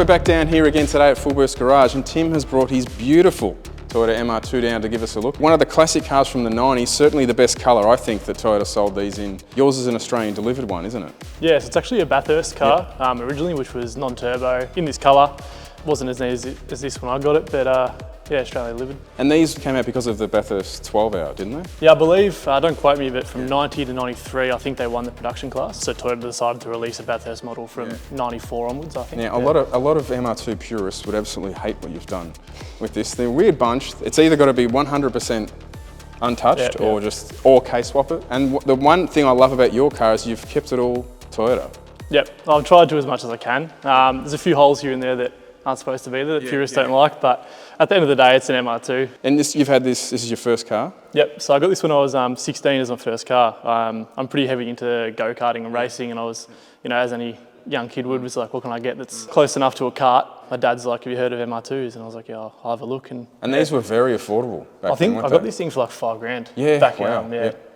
we're back down here again today at fullBOOST Garage, and Tim has brought his beautiful Toyota MR2 down to give us a look. One of the classic cars from the 90s, certainly the best colour I think that Toyota sold these in. Yours is an Australian delivered one, isn't it? Yes, it's actually a Bathurst car originally, which was non-turbo in this colour. Wasn't as neat as this when I got it, but yeah, Australian delivered. And these came out because of the Bathurst 12 hour, didn't they? Yeah, I believe, don't quote me, but from 90 to 93, I think they won the production class. So Toyota decided to release a Bathurst model from 94 onwards, I think. Now, a lot of MR2 purists would absolutely hate what you've done with this. They're a weird bunch. It's either got to be 100% untouched or case swap it. And the one thing I love about your car is you've kept it all Toyota. Yep, I've tried to as much as I can. There's a few holes here and there that aren't supposed to be there, that purists don't like, but at the end of the day, it's an MR2. And you've had this is your first car? Yep, so I got this when I was 16 as my first car. I'm pretty heavy into go-karting and racing, and I was, you know, as any young kid would, was like, what can I get that's close enough to a kart? My dad's like, have you heard of MR2s? And I was like, yeah, I'll have a look. And these were very affordable back I think then, I got this thing for like $5,000 back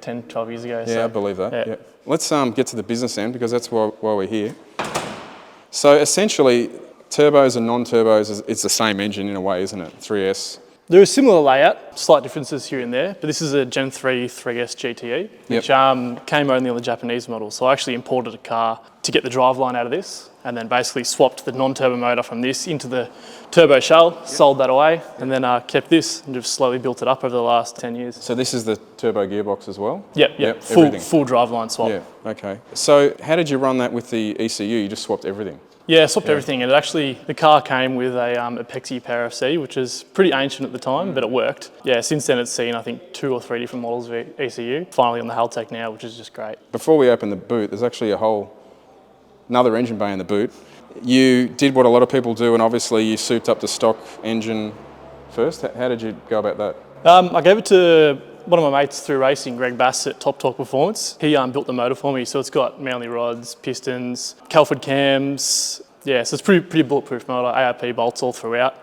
10, 12 years ago. Yeah, so, I believe that. Yeah. Let's get to the business end, because that's why we're here. So essentially, turbos and non-turbos, it's the same engine in a way, isn't it? 3S. There is similar layout, slight differences here and there, but this is a Gen 3 3S GTE, which came only on the Japanese model. So I actually imported a car to get the driveline out of this, and then basically swapped the non-turbo motor from this into the turbo shell, sold that away, and then kept this and just slowly built it up over the last 10 years. So this is the turbo gearbox as well? Yep. Full driveline swap. Yeah, okay. So how did you run that with the ECU? You just swapped everything? Yeah, swapped everything, and the car came with a Pexi Power FC, which is pretty ancient at the time, but it worked. Yeah, since then it's seen, I think, 2 or 3 different models of ECU. Finally on the Haltech now, which is just great. Before we open the boot, there's actually another engine bay in the boot. You did what a lot of people do, and obviously you souped up the stock engine first. How did you go about that? I gave it to one of my mates through racing, Greg Bass at Top Torque Performance. He built the motor for me, so it's got Manly rods, pistons, Calford cams. Yeah, so it's pretty bulletproof motor, ARP bolts all throughout.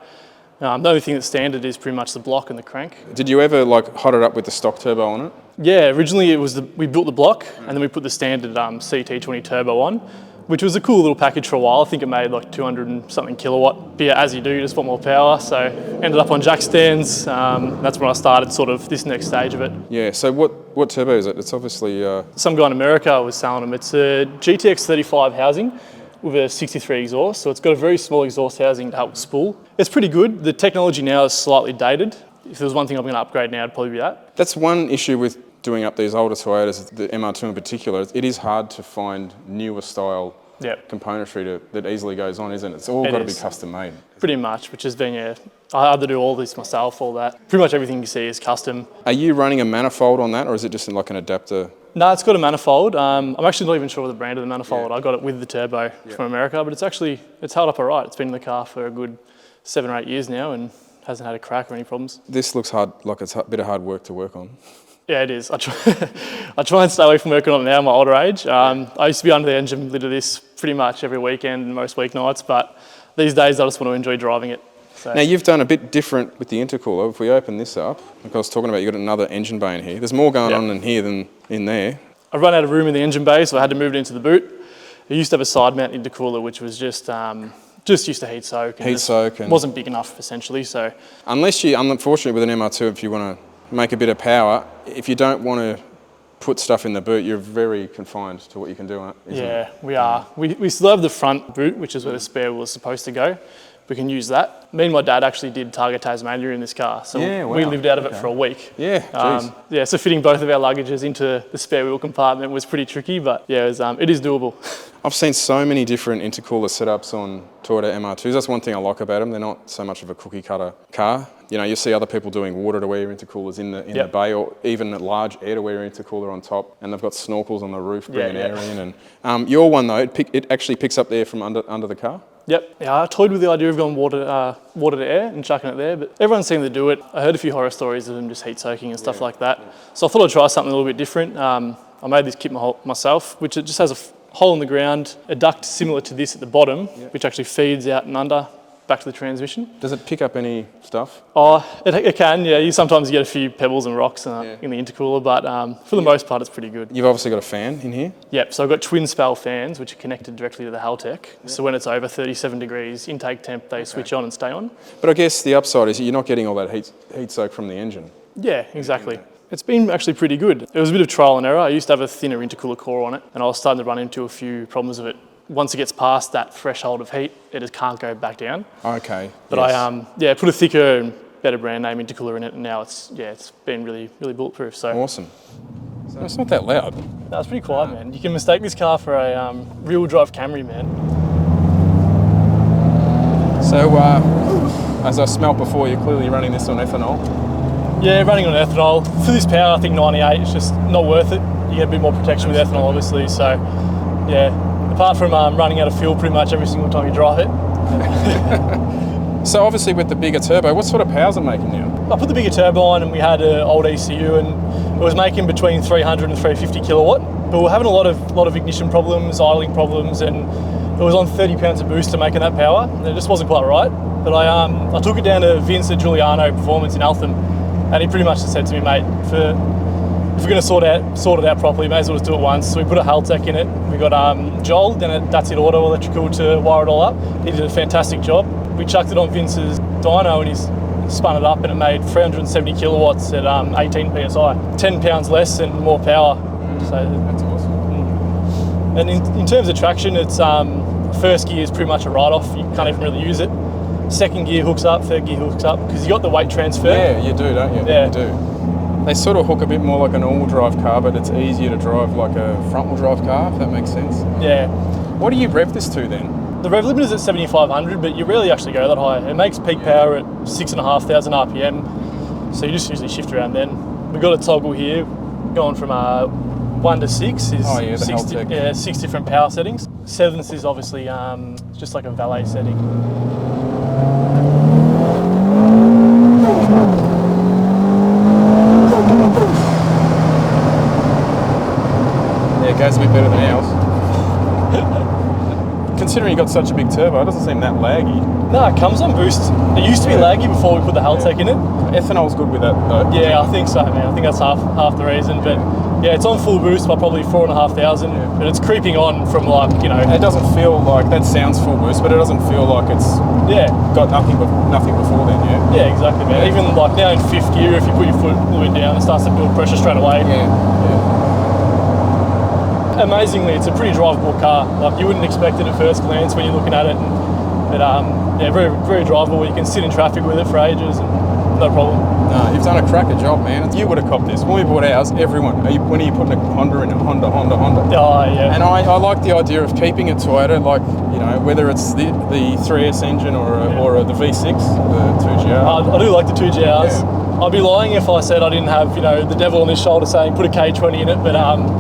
The only thing that's standard is pretty much the block and the crank. Did you ever hot it up with the stock turbo on it? Yeah, originally it was we built the block and then we put the standard CT20 turbo on, which was a cool little package for a while. I think it made like 200 and something kilowatt. But yeah, as you do, you just want more power. So ended up on jack stands. That's when I started sort of this next stage of it. Yeah, so what turbo is it? It's obviously... Some guy in America was selling them. It's a GTX 35 housing with a 63 exhaust. So it's got a very small exhaust housing to help spool. It's pretty good. The technology now is slightly dated. If there was one thing I'm going to upgrade now, it'd probably be that. That's one issue with doing up these older Toyotas, the MR2 in particular. It is hard to find newer style componentry that easily goes on, isn't it? It's all got to be custom made. Pretty much, which has been, I had to do all this myself, all that. Pretty much everything you see is custom. Are you running a manifold on that, or is it just like an adapter? No, it's got a manifold. I'm actually not even sure of the brand of the manifold. I got it with the turbo from America, but it's held up all right. It's been in the car for a good 7 or 8 years now and hasn't had a crack or any problems. This looks hard, like it's a bit of hard work to work on. Yeah, it is. I try and stay away from working on it now at my older age. I used to be under the engine lid of this pretty much every weekend and most weeknights, but these days I just want to enjoy driving it. So. Now you've done a bit different with the intercooler. If we open this up, like I was talking about, you've got another engine bay in here. There's more going on in here than in there. I run out of room in the engine bay, so I had to move it into the boot. I used to have a side mount intercooler, which was just used to heat soak. And wasn't big enough, essentially. So unless unfortunately with an MR2, if you want to make a bit of power, if you don't want to put stuff in the boot, you're very confined to what you can do on it, isn't it? We are. We still have the front boot, which is where the spare wheel is supposed to go. We can use that. Me and my dad actually did Target Tasmania in this car, so we lived out of it for a week. So fitting both of our luggages into the spare wheel compartment was pretty tricky, but yeah, it is doable. I've seen so many different intercooler setups on Toyota MR2s. That's one thing I like about them. They're not so much of a cookie cutter car. You know, you see other people doing water-to-air intercoolers in the bay, or even a large air-to-air intercooler on top, and they've got snorkels on the roof bringing air in. And your one though, it actually picks up air from under the car. Yep. Yeah, I toyed with the idea of going water to air and chucking it there, but everyone seemed to do it. I heard a few horror stories of them just heat soaking and stuff like that. So I thought I'd try something a little bit different. I made this kit myself, which it just has a hole in the ground, a duct similar to this at the bottom, which actually feeds out and under back to the transmission. Does it pick up any stuff? Oh, it can, yeah. You sometimes get a few pebbles and rocks in the intercooler, but for the most part, it's pretty good. You've obviously got a fan in here? Yep, so I've got twin spell fans, which are connected directly to the Haltech. Yep. So when it's over 37 degrees, intake temp, they switch on and stay on. But I guess the upside is you're not getting all that heat soak from the engine. Yeah, exactly. It's been actually pretty good. It was a bit of trial and error. I used to have a thinner intercooler core on it, and I was starting to run into a few problems with it. Once it gets past that threshold of heat, it just can't go back down. Okay. But I put a thicker and better brand name intercooler in it, and now it's been really bulletproof. So awesome. So it's not that loud. No, it's pretty quiet, man. You can mistake this car for a rear-wheel drive Camry, man. So as I smelt before, you're clearly running this on ethanol. Yeah, running on ethanol. For this power, I think 98 is just not worth it. You get a bit more protection with ethanol, obviously. So yeah. Apart from running out of fuel pretty much every single time you drive it. So obviously with the bigger turbo, what sort of power's it making now? I put the bigger turbo on and we had an old ECU and it was making between 300 and 350 kilowatt. But we were having a lot of ignition problems, idling problems, and it was on 30 pounds of booster making that power. And it just wasn't quite right. But I took it down to Vince at Giuliano Performance in Eltham, and he pretty much just said to me, mate, if we're going to sort it out properly, may as well just do it once. So we put a Haltech in it. We got Joel, then That's It Auto Electrical to wire it all up. He did a fantastic job. We chucked it on Vince's dyno and he's spun it up and it made 370 kilowatts at 18 PSI. 10 pounds less and more power. So that's awesome. And in terms of traction, it's first gear is pretty much a write-off. You can't even really use it. Second gear hooks up, third gear hooks up, because you got the weight transfer. Yeah, you do, don't you? Yeah. You do. They sort of hook a bit more like an all-wheel drive car, but it's easier to drive like a front-wheel drive car, if that makes sense. Yeah. What do you rev this to then? The rev limit is at 7,500, but you rarely actually go that high. It makes peak power at 6,500 RPM, so you just usually shift around then. We've got a toggle here, going from 1 to 6 is 6 different power settings. 7th is obviously just like a valet setting. Yeah, it goes a bit better than ours. Considering you got such a big turbo, it doesn't seem that laggy. No, it comes on boost. It used to be laggy before we put the Haltech in it. Ethanol's good with that though. Yeah, I think so, man. I think that's half the reason. But yeah, it's on full boost by probably 4,500, but it's creeping on from like, you know. It doesn't feel like, that sounds full boost, but it doesn't feel like it's got nothing before then, yeah? Yeah, exactly, man. Yeah. Even like now in 5th gear, if you put your foot a little bit down, it starts to build pressure straight away. Yeah. Amazingly, it's a pretty drivable car. Like you wouldn't expect it at first glance when you're looking at it. But yeah, very, very drivable. You can sit in traffic with it for ages and no problem. No, you've done a cracker job, man. You would have copped this. When we bought ours, everyone, when are you putting a Honda in it? Honda. Oh, yeah. And I like the idea of keeping it Toyota, like, you know, whether it's the 3S engine or the V6, the 2GR. I do like the 2GRs. Yeah. I'd be lying if I said I didn't have, you know, the devil on his shoulder saying put a K20 in it, but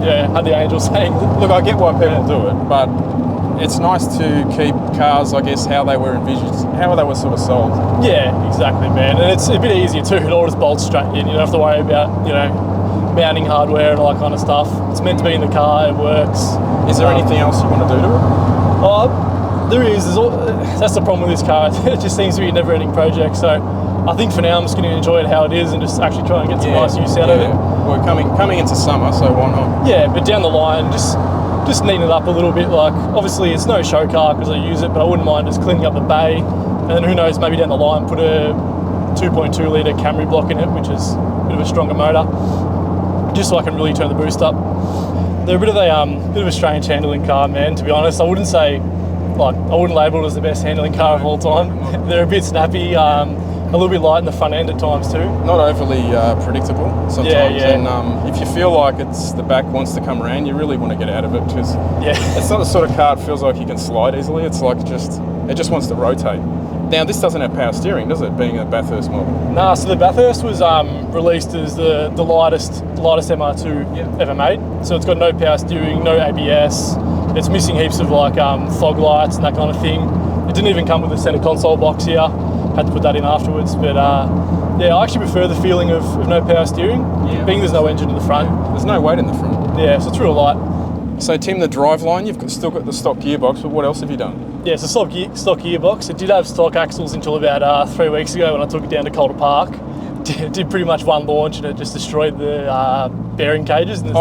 yeah, had the angel saying. Look, I get why people do it, but it's nice to keep cars, I guess, how they were envisioned, how they were sort of sold. Yeah, exactly, man. And it's a bit easier too. It all just bolts straight in. You don't have to worry about, you know, mounting hardware and all that kind of stuff. It's meant to be in the car. It works. Is there anything else you want to do to it? Oh, there is. That's the problem with this car. It just seems to be a never-ending project. So I think for now I'm just going to enjoy it how it is and just actually try and get some nice use out of it. We're coming into summer, so why not? Yeah, but down the line, just neaten it up a little bit. Like, obviously it's no show car because I use it, but I wouldn't mind just cleaning up the bay. And then who knows, maybe down the line put a 2.2 litre Camry block in it, which is a bit of a stronger motor, just so I can really turn the boost up. They're a bit of a strange handling car, man, to be honest. I wouldn't label it as the best handling car of all time. They're a bit snappy, a little bit light in the front end at times too. Not overly predictable sometimes. Yeah. And if you feel like the back wants to come around, you really want to get out of it because it's not the sort of car that feels like you can slide easily. It's like it just wants to rotate. Now this doesn't have power steering, does it? Being a Bathurst model. Nah, so the Bathurst was released as the lightest MR2 ever made. So it's got no power steering, no ABS. It's missing heaps of like fog lights and that kind of thing. It didn't even come with a centre console box here. Had to put that in afterwards, but yeah, I actually prefer the feeling of no power steering, being there's no engine in the front. There's no weight in the front. Yeah, so it's real light. So Tim, the driveline, still got the stock gearbox, but what else have you done? Yeah, it's a stock gearbox. It did have stock axles until about 3 weeks ago when I took it down to Calder Park. Did pretty much one launch and it just destroyed the bearing cages. And you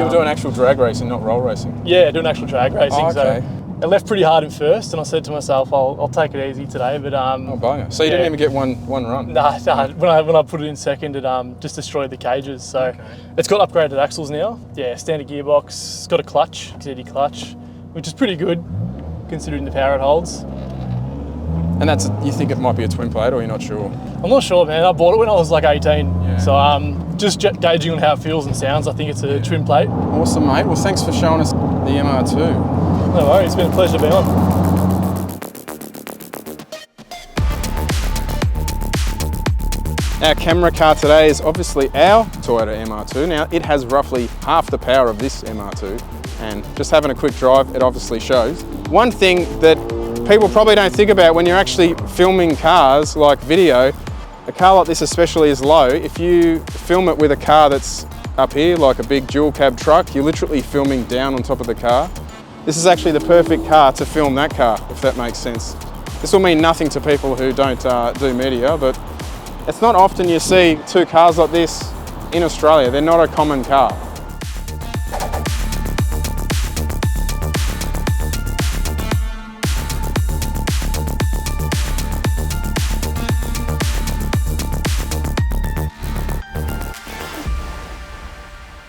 were doing actual drag racing, not roll racing? Yeah, doing actual drag racing. Oh, okay. So it left pretty hard in first, and I said to myself, I'll take it easy today. But oh, bugger. So you didn't even get one run? Nah. When I put it in second, it just destroyed the cages. So it's got upgraded axles now. Yeah, standard gearbox. It's got a clutch, XD clutch, which is pretty good considering the power it holds. And you think it might be a twin plate, or you're not sure? I'm not sure, man. I bought it when I was like 18. Yeah. So just gauging on how it feels and sounds, I think it's a twin plate. Awesome, mate. Well, thanks for showing us the MR2. No worries, it's been a pleasure to be on. Our camera car today is obviously our Toyota MR2. Now, it has roughly half the power of this MR2, and just having a quick drive, it obviously shows. One thing that people probably don't think about when you're actually filming cars, like video, a car like this especially is low. If you film it with a car that's up here, like a big dual cab truck, you're literally filming down on top of the car. This is actually the perfect car to film that car, if that makes sense. This will mean nothing to people who don't do media, but it's not often you see two cars like this in Australia. They're not a common car.